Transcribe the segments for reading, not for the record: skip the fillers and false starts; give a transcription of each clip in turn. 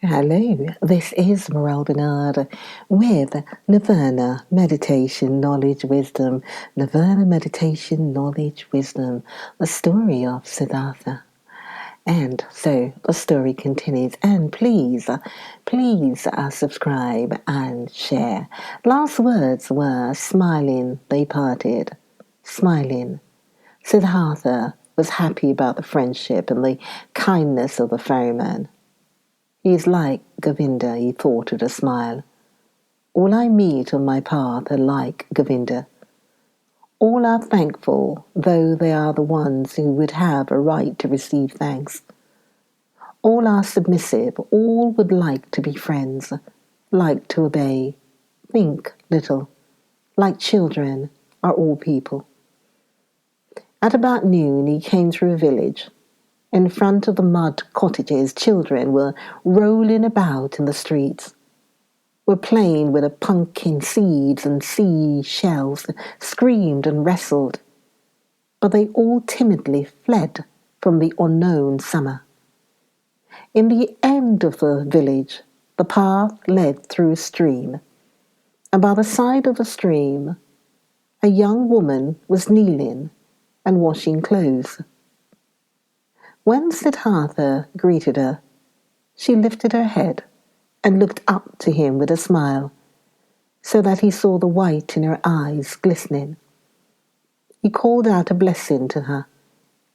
Hello, this is Morel Bernard with Nirvana Meditation, Knowledge, Wisdom. Nirvana Meditation, Knowledge, Wisdom, the story of Siddhartha. And so the story continues. And please subscribe and share. Last words were smiling, they parted. Smiling. Siddhartha was happy about the friendship and the kindness of the ferryman. He is like Govinda, he thought with a smile. All I meet on my path are like Govinda. All are thankful, though they are the ones who would have a right to receive thanks. All are submissive, all would like to be friends, like to obey, think little, like children are all people. At about noon he came through a village. In front of the mud cottages, children were rolling about in the streets, were playing with the pumpkin seeds and sea shells, screamed and wrestled, but they all timidly fled from the unknown summer. In the end of the village, the path led through a stream, and by the side of the stream, a young woman was kneeling and washing clothes. When Siddhartha greeted her, she lifted her head and looked up to him with a smile, so that he saw the white in her eyes glistening. He called out a blessing to her,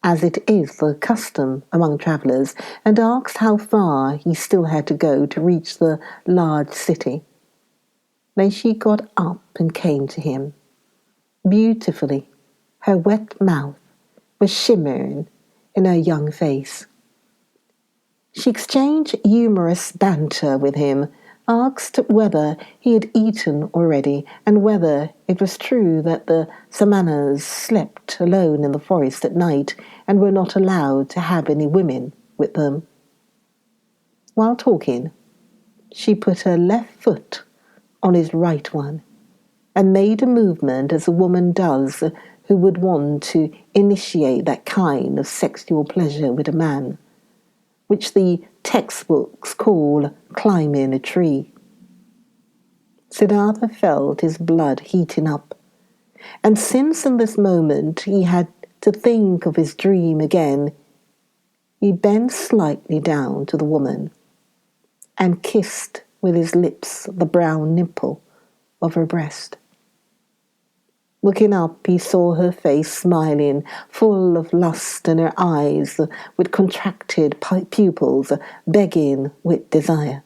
as it is the custom among travellers, and asked how far he still had to go to reach the large city. Then she got up and came to him. Beautifully, her wet mouth was shimmering in her young face. She exchanged humorous banter with him, asked whether he had eaten already, and whether it was true that the Samanas slept alone in the forest at night and were not allowed to have any women with them. While talking, she put her left foot on his right one and made a movement as a woman does who would want to initiate that kind of sexual pleasure with a man, which the textbooks call climbing a tree. Siddhartha felt his blood heating up, and since in this moment he had to think of his dream again, he bent slightly down to the woman and kissed with his lips the brown nipple of her breast. Looking up, he saw her face smiling, full of lust, and her eyes with contracted pupils, begging with desire.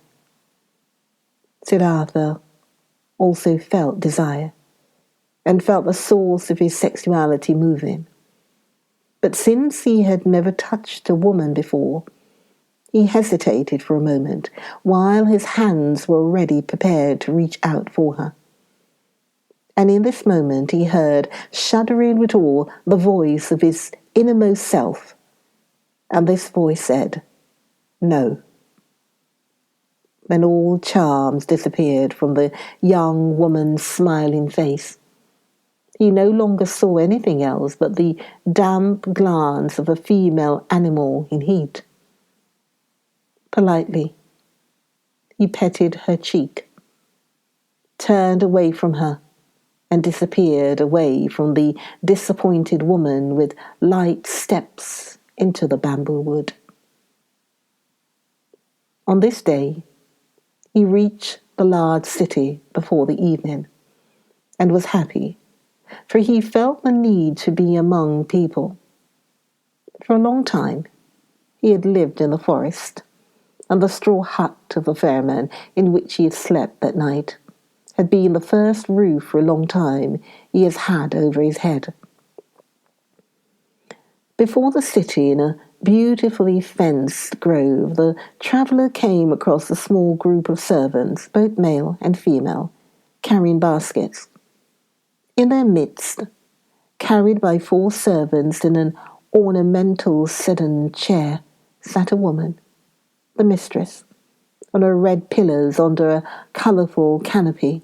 Siddhartha also felt desire, and felt the source of his sexuality moving. But since he had never touched a woman before, he hesitated for a moment, while his hands were already prepared to reach out for her. And in this moment he heard, shuddering with awe, the voice of his innermost self. And this voice said, "No." Then all charms disappeared from the young woman's smiling face. He no longer saw anything else but the damp glance of a female animal in heat. Politely, he petted her cheek, turned away from her, and disappeared away from the disappointed woman with light steps into the bamboo wood. On this day, he reached the large city before the evening, and was happy, for he felt the need to be among people. For a long time, he had lived in the forest, and the straw hut of the ferryman in which he had slept that night had been the first roof for a long time he has had over his head. Before the city, in a beautifully fenced grove, the traveller came across a small group of servants, both male and female, carrying baskets. In their midst, carried by 4 servants in an ornamental sedan chair, sat a woman, the mistress, on her red pillars under a colourful canopy.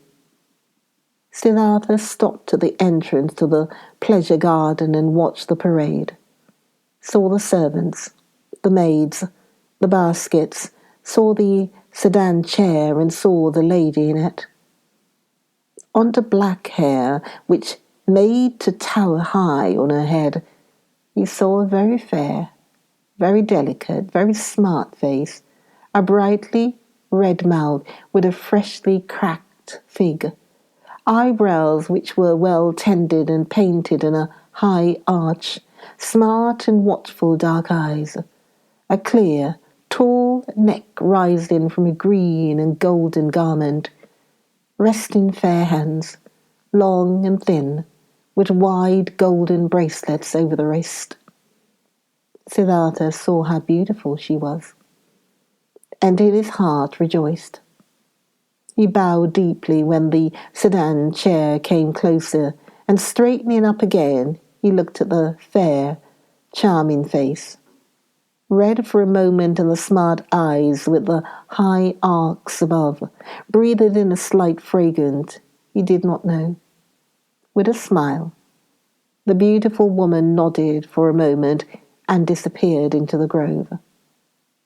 Siddhartha stopped at the entrance to the pleasure garden and watched the parade. Saw the servants, the maids, the baskets, saw the sedan chair and saw the lady in it. On the black hair, which made to tower high on her head, he saw a very fair, very delicate, very smart face, a brightly red mouth with a freshly cracked fig, eyebrows which were well tended and painted in a high arch, smart and watchful dark eyes, a clear, tall neck rising from a green and golden garment, resting fair hands, long and thin, with wide golden bracelets over the wrist. Siddhartha saw how beautiful she was, and in his heart rejoiced. He bowed deeply when the sedan chair came closer, and straightening up again, he looked at the fair, charming face, read for a moment in the smart eyes with the high arcs above, breathed in a slight fragrance he did not know. With a smile, the beautiful woman nodded for a moment and disappeared into the grove,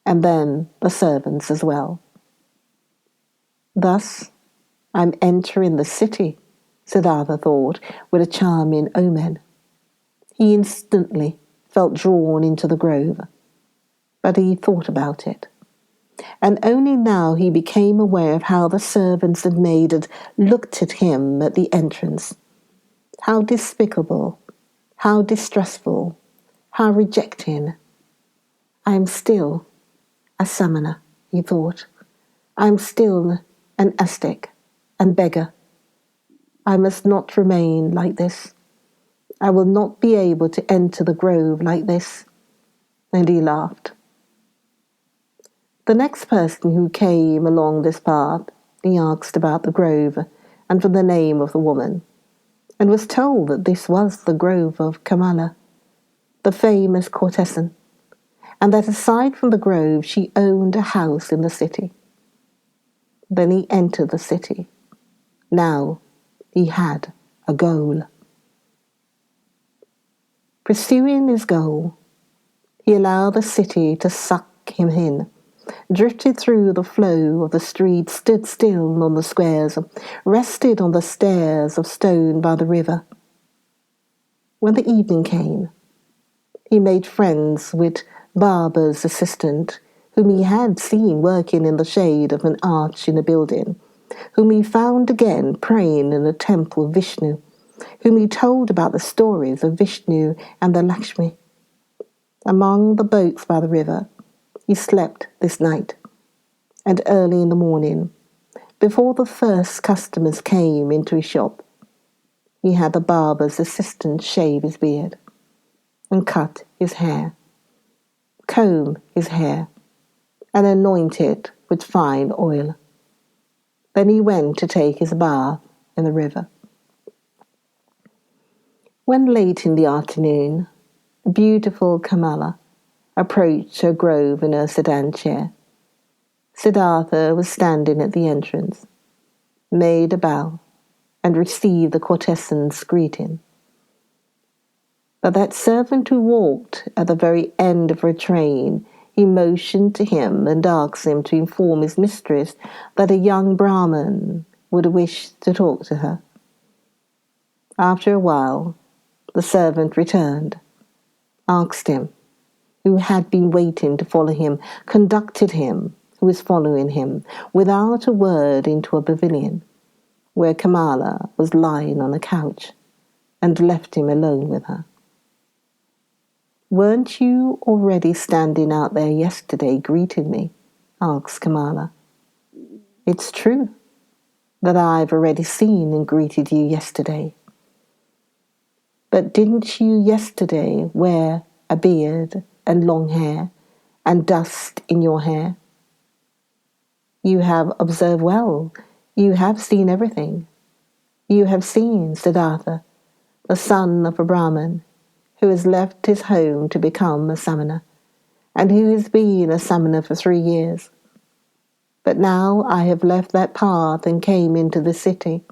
and then the servants as well. Thus, I'm entering the city, Siddhartha thought, with a charming omen. He instantly felt drawn into the grove, but he thought about it, and only now he became aware of how the servants and maid had looked at him at the entrance. How despicable, how distrustful, how rejecting. I am still a samana, he thought. I am still an ascetic and beggar. I must not remain like this. I will not be able to enter the grove like this. And he laughed. The next person who came along this path, he asked about the grove and for the name of the woman, and was told that this was the grove of Kamala, the famous courtesan, and that aside from the grove she owned a house in the city. Then he entered the city. Now he had a goal. Pursuing his goal, he allowed the city to suck him in, drifted through the flow of the streets, stood still on the squares, rested on the stairs of stone by the river. When the evening came, he made friends with barber's assistant, whom he had seen working in the shade of an arch in a building, whom he found again praying in the temple of Vishnu, whom he told about the stories of Vishnu and the Lakshmi. Among the boats by the river, he slept this night, and early in the morning, before the first customers came into his shop, he had the barber's assistant shave his beard and cut his hair, comb his hair, and anoint it with fine oil. Then he went to take his bath in the river. When late in the afternoon, beautiful Kamala approached her grove in her sedan chair, Siddhartha was standing at the entrance, made a bow, and received the courtesan's greeting. But that servant who walked at the very end of her train, he motioned to him and asked him to inform his mistress that a young Brahmin would wish to talk to her. After a while, the servant returned, asked him, who had been waiting to follow him, conducted him, who was following him, without a word into a pavilion, where Kamala was lying on a couch, and left him alone with her. "Weren't you already standing out there yesterday greeting me?" asked Kamala. "It's true that I've already seen and greeted you yesterday. But didn't you yesterday wear a beard and long hair and dust in your hair? You have observed well. You have seen everything. You have seen Siddhartha, the son of a Brahmin, who has left his home to become a samana, and who has been a samana for 3 years. But now I have left that path and came into the city,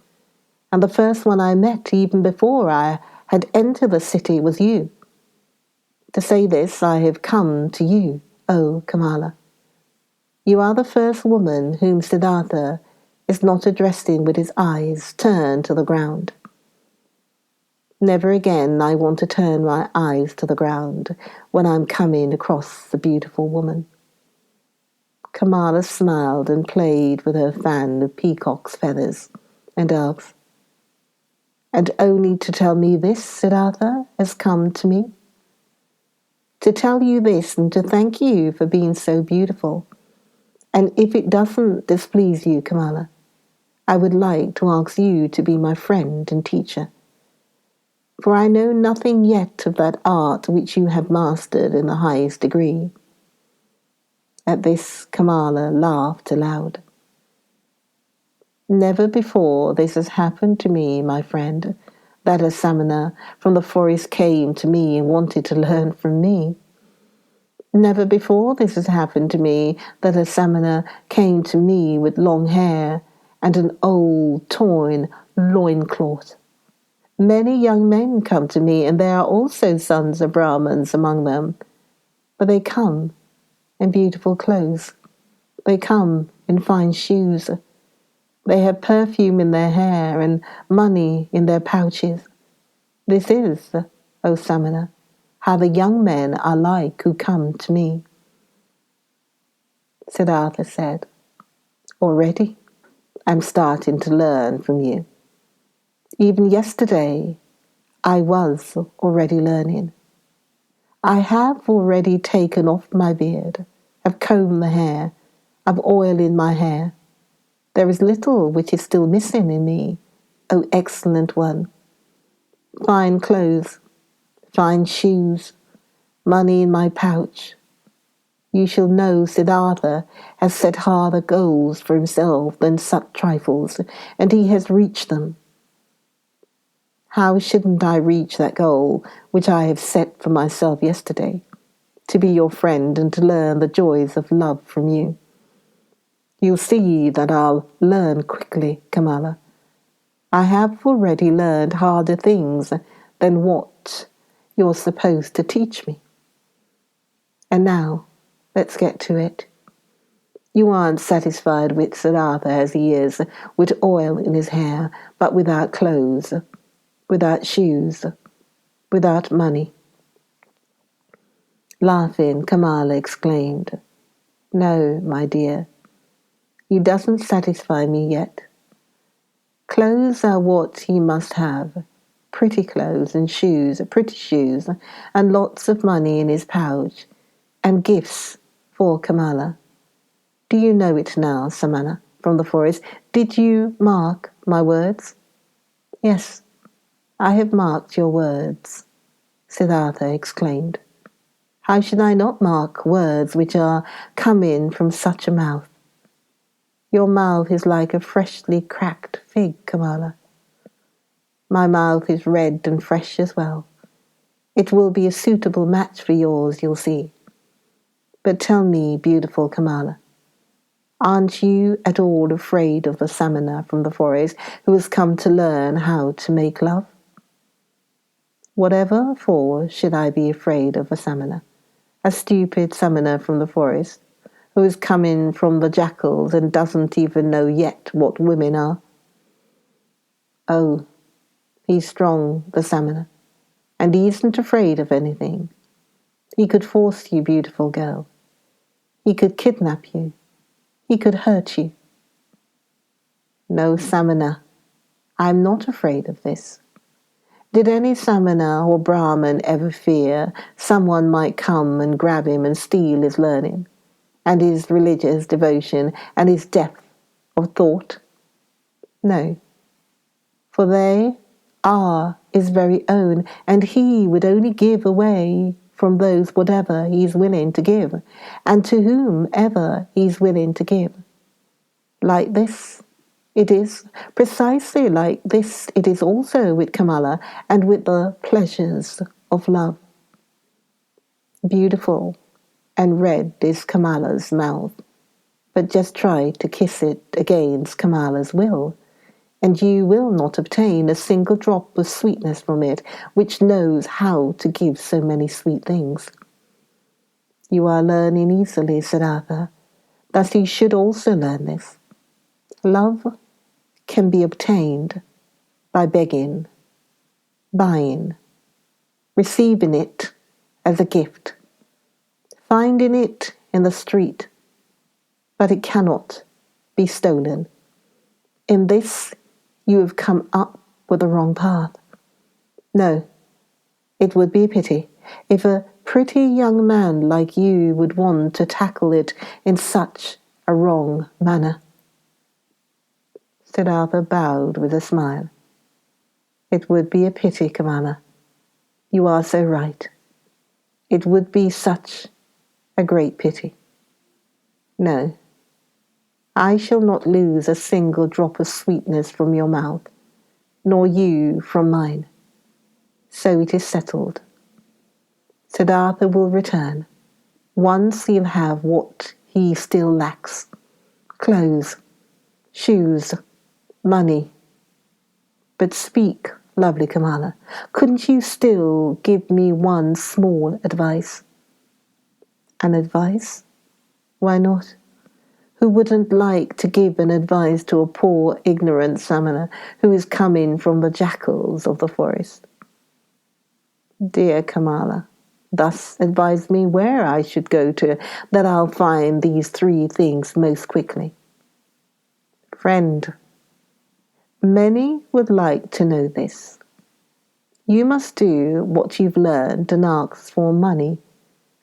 and the first one I met even before I had entered the city was you. To say this, I have come to you, O Kamala. You are the first woman whom Siddhartha is not addressing with his eyes turned to the ground. Never again I want to turn my eyes to the ground when I'm coming across a beautiful woman. Kamala smiled and played with her fan of peacock's feathers and asked, "And only to tell me this, Siddhartha, has come to me? To tell you this and to thank you for being so beautiful. And if it doesn't displease you, Kamala, I would like to ask you to be my friend and teacher. For I know nothing yet of that art which you have mastered in the highest degree." At this, Kamala laughed aloud. "Never before this has happened to me, my friend, that a samana from the forest came to me and wanted to learn from me. Never before this has happened to me that a samana came to me with long hair and an old torn loincloth. Many young men come to me, and there are also sons of Brahmins among them, but they come in beautiful clothes. They come in fine shoes. They have perfume in their hair and money in their pouches. This is, O Samana, how the young men are like who come to me." Siddhartha said, "Already I'm starting to learn from you. Even yesterday I was already learning. I have already taken off my beard, have combed the hair, have oil in my hair. There is little which is still missing in me, O excellent one. Fine clothes, fine shoes, money in my pouch. You shall know Siddhartha has set harder goals for himself than such trifles, and he has reached them. How shouldn't I reach that goal which I have set for myself yesterday, to be your friend and to learn the joys of love from you? You'll see that I'll learn quickly, Kamala. I have already learned harder things than what you're supposed to teach me. And now, let's get to it. You aren't satisfied with Siddhartha as he is, with oil in his hair, but without clothes, without shoes, without money." Laughing, Kamala exclaimed, "No, my dear, he doesn't satisfy me yet. Clothes are what he must have, pretty clothes and shoes, pretty shoes, and lots of money in his pouch, and gifts for Kamala. Do you know it now, Samana, from the forest? Did you mark my words?" "Yes, I have marked your words," Siddhartha exclaimed. "How should I not mark words which are coming from such a mouth? Your mouth is like a freshly cracked fig, Kamala. My mouth is red and fresh as well. It will be a suitable match for yours, you'll see. But tell me, beautiful Kamala, aren't you at all afraid of the samana from the forest who has come to learn how to make love?" "Whatever for should I be afraid of a samana? A stupid samana from the forest, who is coming from the jackals and doesn't even know yet what women are? Oh, he's strong, the samana, and he isn't afraid of anything. He could force you, beautiful girl. He could kidnap you. He could hurt you. No, samana, I'm not afraid of this. Did any samana or Brahmin ever fear someone might come and grab him and steal his learning, and his religious devotion, and his depth of thought? No, for they are his very own, and he would only give away from those whatever he is willing to give, and to whomever he is willing to give. Like this it is, precisely like this it is also with Kamala and with the pleasures of love. Beautiful and red is Kamala's mouth, but just try to kiss it against Kamala's will, and you will not obtain a single drop of sweetness from it, which knows how to give so many sweet things. You are learning easily, Siddhartha, Thus you should also learn this. Love can be obtained by begging, buying, receiving it as a gift, finding it in the street, but it cannot be stolen. In this, you have come up with the wrong path. No, it would be a pity if a pretty young man like you would want to tackle it in such a wrong manner. Siddhartha bowed with a smile. It would be a pity, Kamala. You are so right. It would be such a great pity. No, I shall not lose a single drop of sweetness from your mouth, nor you from mine. So it is settled. Siddhartha will return. Once he'll have what he still lacks: clothes, shoes, money. But speak, lovely Kamala, couldn't you still give me one small advice? An advice? Why not? Who wouldn't like to give an advice to a poor, ignorant samana who is coming from the jackals of the forest? Dear Kamala, thus advise me where I should go to, that I'll find these 3 things most quickly. Friend, many would like to know this. You must do what you've learned and ask for money,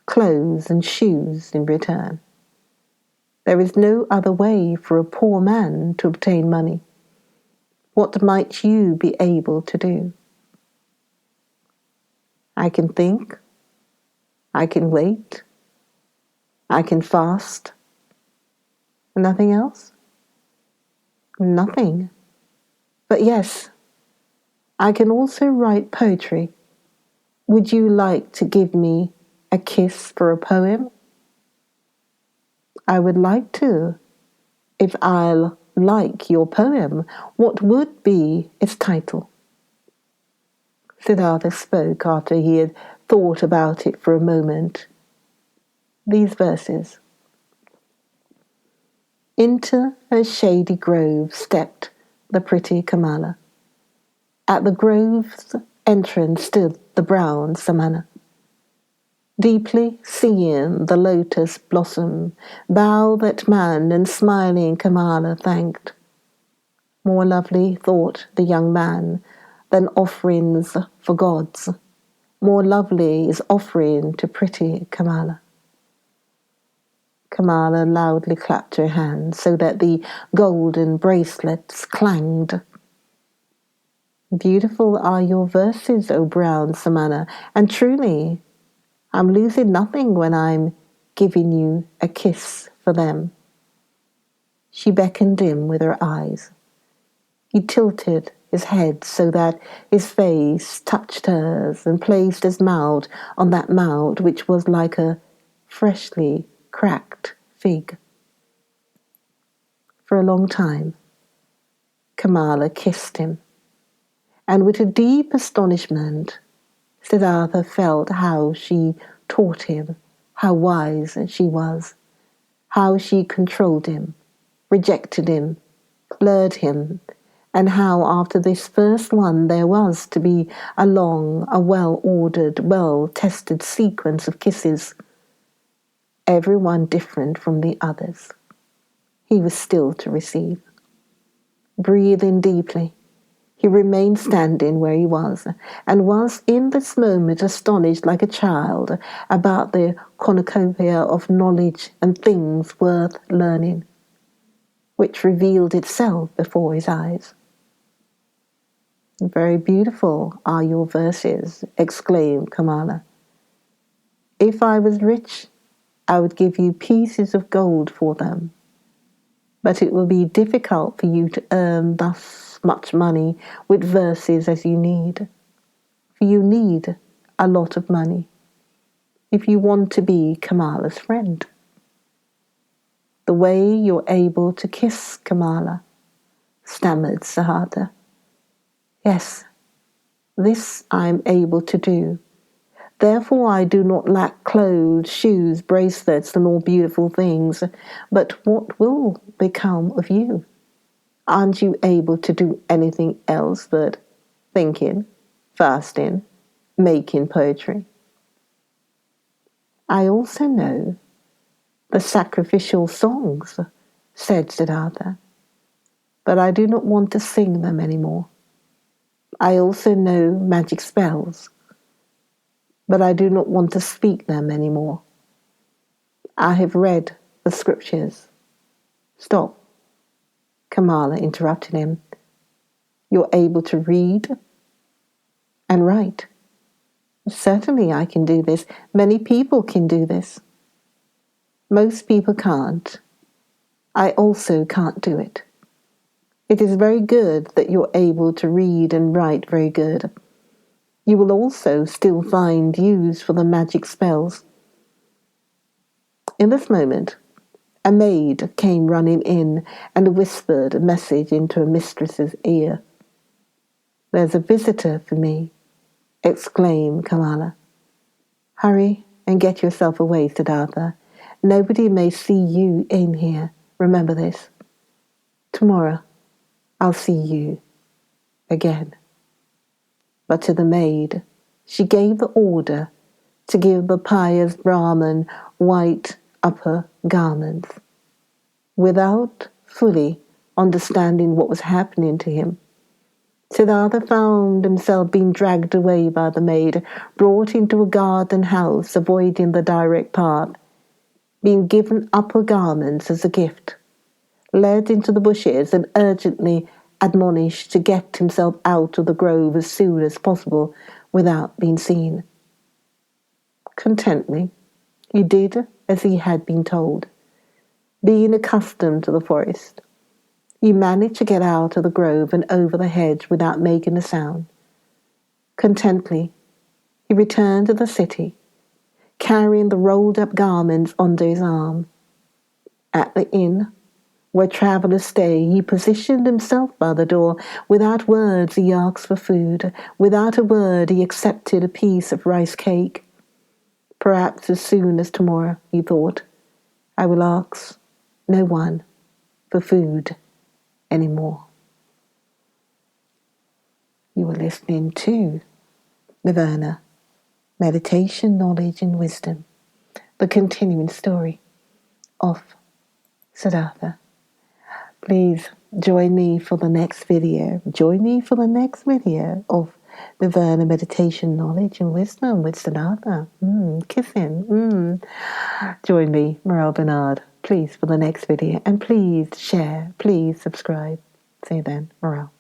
clothes and shoes in return. There is no other way for a poor man to obtain money. What might you be able to do? I can think. I can wait. I can fast. Nothing else? Nothing. But yes, I can also write poetry. Would you like to give me a kiss for a poem? I would like to. If I'll like your poem, what would be its title? Siddhartha spoke after he had thought about it for a moment. These verses. Into a shady grove stepped the pretty Kamala. At the grove's entrance stood the brown Samana. Deeply seeing the lotus blossom, bow that man and smiling Kamala thanked. More lovely, thought the young man, than offerings for gods. More lovely is offering to pretty Kamala. Kamala loudly clapped her hands so that the golden bracelets clanged. Beautiful are your verses, O brown Samana, and truly, I'm losing nothing when I'm giving you a kiss for them. She beckoned him with her eyes. He tilted his head so that his face touched hers and placed his mouth on that mouth which was like a freshly cracked fig. For a long time, Kamala kissed him, and with a deep astonishment, Siddhartha felt how she taught him, how wise she was, how she controlled him, rejected him, lured him, and how after this first one there was to be a long, a well-ordered, well-tested sequence of kisses, every one different from the others. He was still to receive. Breathing deeply, he remained standing where he was, and was in this moment astonished like a child about the cornucopia of knowledge and things worth learning, which revealed itself before his eyes. Very beautiful are your verses, exclaimed Kamala. If I was rich, I would give you pieces of gold for them. But it will be difficult for you to earn thus much money with verses as you need. For you need a lot of money if you want to be Kamala's friend. The way you're able to kiss Kamala, stammered Siddhartha. Yes, this I'm able to do, Therefore I do not lack clothes, shoes, bracelets, and all beautiful things. But what will become of you? Aren't you able to do anything else but thinking, fasting, making poetry? I also know the sacrificial songs, said Siddhartha, but I do not want to sing them anymore. I also know magic spells, but I do not want to speak them anymore. I have read the scriptures. Stop, Kamala interrupted him. You're able to read and write. Certainly I can do this. Many people can do this. Most people can't. I also can't do it. It is very good that you're able to read and write very good. You will also still find use for the magic spells. In this moment, a maid came running in and whispered a message into her mistress's ear. There's a visitor for me, exclaimed Kamala. Hurry and get yourself away, Siddhartha. Nobody may see you in here. Remember this. Tomorrow, I'll see you again. But to the maid, she gave the order to give the pious Brahmin white upper garments. Without fully understanding what was happening to him, Siddhartha found himself being dragged away by the maid, brought into a garden house, avoiding the direct path, being given upper garments as a gift, led into the bushes and urgently admonished to get himself out of the grove as soon as possible without being seen. Contently, he did as he had been told. Being accustomed to the forest, he managed to get out of the grove and over the hedge without making a sound. Contently, he returned to the city, carrying the rolled-up garments under his arm. At the inn where travelers stay, he positioned himself by the door. Without words, he asked for food. Without a word, he accepted a piece of rice cake. Perhaps as soon as tomorrow, he thought, I will ask no one for food anymore. You are listening to Nirvana, Meditation, Knowledge and Wisdom, the continuing story of Siddhartha. Please join me for the next video. Join me for the next video of Nirvana, Meditation, Knowledge and Wisdom with Siddhartha. Kissing. Join me, Morel Bernard, please, for the next video. And please share, please subscribe. See you then, Morel.